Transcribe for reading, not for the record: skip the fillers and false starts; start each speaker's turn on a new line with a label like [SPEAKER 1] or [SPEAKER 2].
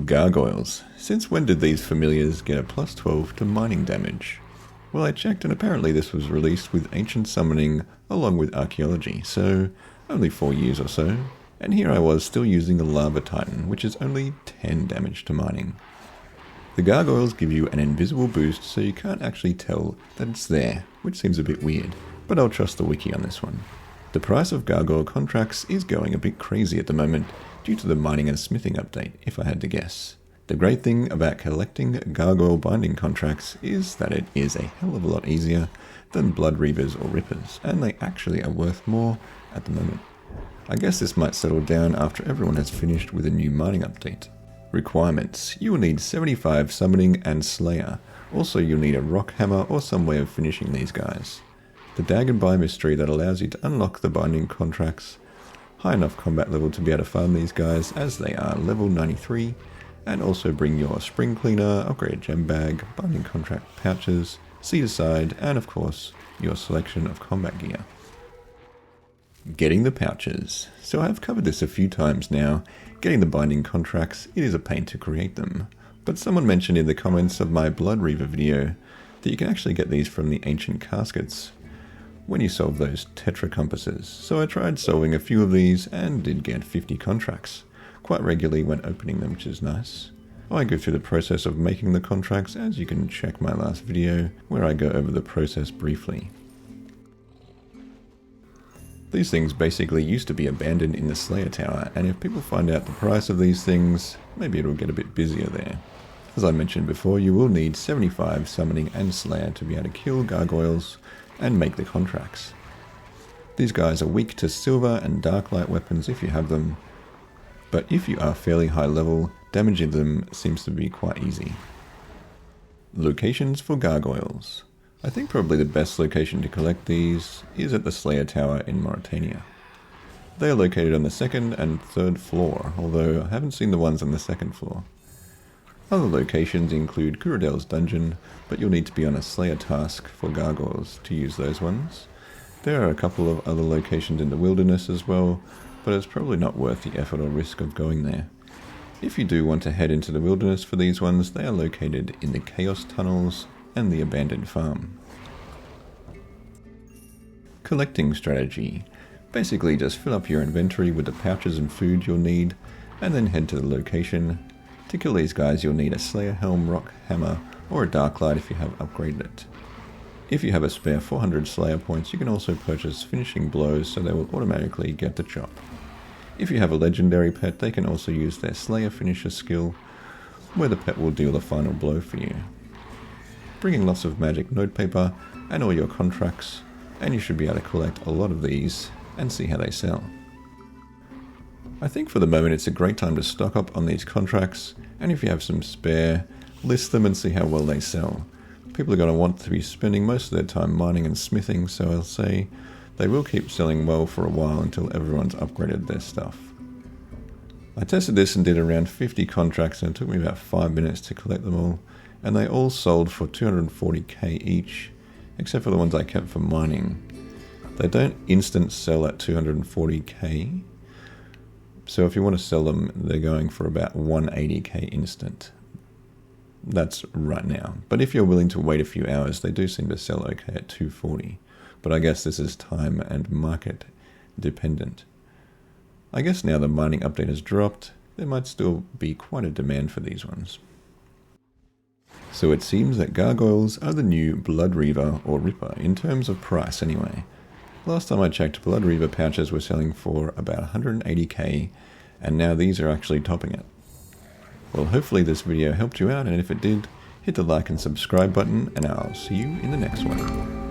[SPEAKER 1] Gargoyles. Since when did these familiars get a plus 12 to mining damage? Well, I checked and apparently this was released with ancient summoning along with archaeology, so only 4 years or so. And here I was still using a lava titan, which is only 10 damage to mining. The gargoyles give you an invisible boost so you can't actually tell that it's there, which seems a bit weird, but I'll trust the wiki on this one. The price of Gargoyle Contracts is going a bit crazy at the moment due to the mining and smithing update, if I had to guess. The great thing about collecting Gargoyle binding contracts is that it is a hell of a lot easier than Blood Reavers or Rippers, and they actually are worth more at the moment. I guess this might settle down after everyone has finished with a new mining update. Requirements. You will need 75 Summoning and Slayer. Also you'll need a Rock Hammer or some way of finishing these guys. The Daggered by Mystery that allows you to unlock the binding contracts, high enough combat level to be able to farm these guys as they are level 93, and also bring your Spring Cleaner, Upgraded Gem Bag, binding contract pouches, Seed Aside, and of course your selection of combat gear. Getting the pouches. So I've covered this a few times now. Getting the binding contracts, it is a pain to create them, but someone mentioned in the comments of my Blood Reaver video that you can actually get these from the ancient caskets when you solve those tetra compasses. So I tried solving a few of these and did get 50 contracts, quite regularly when opening them, which is nice. I go through the process of making the contracts, as you can check my last video where I go over the process briefly. These things basically used to be abandoned in the Slayer Tower, and if people find out the price of these things, maybe it'll get a bit busier there. As I mentioned before, you will need 75 Summoning and Slayer to be able to kill gargoyles and make the contracts. These guys are weak to silver and dark light weapons if you have them, but if you are fairly high level, damaging them seems to be quite easy. Locations for gargoyles. I think probably the best location to collect these is at the Slayer Tower in Mauritania. They are located on the 2nd and 3rd floor, although I haven't seen the ones on the 2nd floor. Other locations include Kurudel's dungeon, but you'll need to be on a Slayer task for gargoyles to use those ones. There are a couple of other locations in the wilderness as well, but it's probably not worth the effort or risk of going there. If you do want to head into the wilderness for these ones, they are located in the Chaos Tunnels and the Abandoned Farm. Collecting strategy. Basically just fill up your inventory with the pouches and food you'll need, and then head to the location. To kill these guys you'll need a Slayer Helm, Rock Hammer, or a Dark Light if you have upgraded it. If you have a spare 400 Slayer points, you can also purchase Finishing Blows so they will automatically get the chop. If you have a legendary pet, they can also use their Slayer Finisher skill, where the pet will deal the final blow for you. Bringing lots of magic notepaper and all your contracts, and you should be able to collect a lot of these and see how they sell. I think for the moment it's a great time to stock up on these contracts, and if you have some spare, list them and see how well they sell. People are going to want to be spending most of their time mining and smithing, so I'll say they will keep selling well for a while until everyone's upgraded their stuff. I tested this and did around 50 contracts, and it took me about 5 minutes to collect them all, and they all sold for 240k each, except for the ones I kept for mining. They don't instant sell at 240k, so if you want to sell them, they're going for about 180k instant. That's right now. But if you're willing to wait a few hours, they do seem to sell okay at 240. But I guess this is time and market dependent. I guess now the mining update has dropped, there might still be quite a demand for these ones. So it seems that gargoyles are the new Blood Reaver or Ripper, in terms of price anyway. Last time I checked, Blood Reaver pouches were selling for about 180k, and now these are actually topping it. Well, hopefully this video helped you out, and if it did, hit the like and subscribe button, and I'll see you in the next one.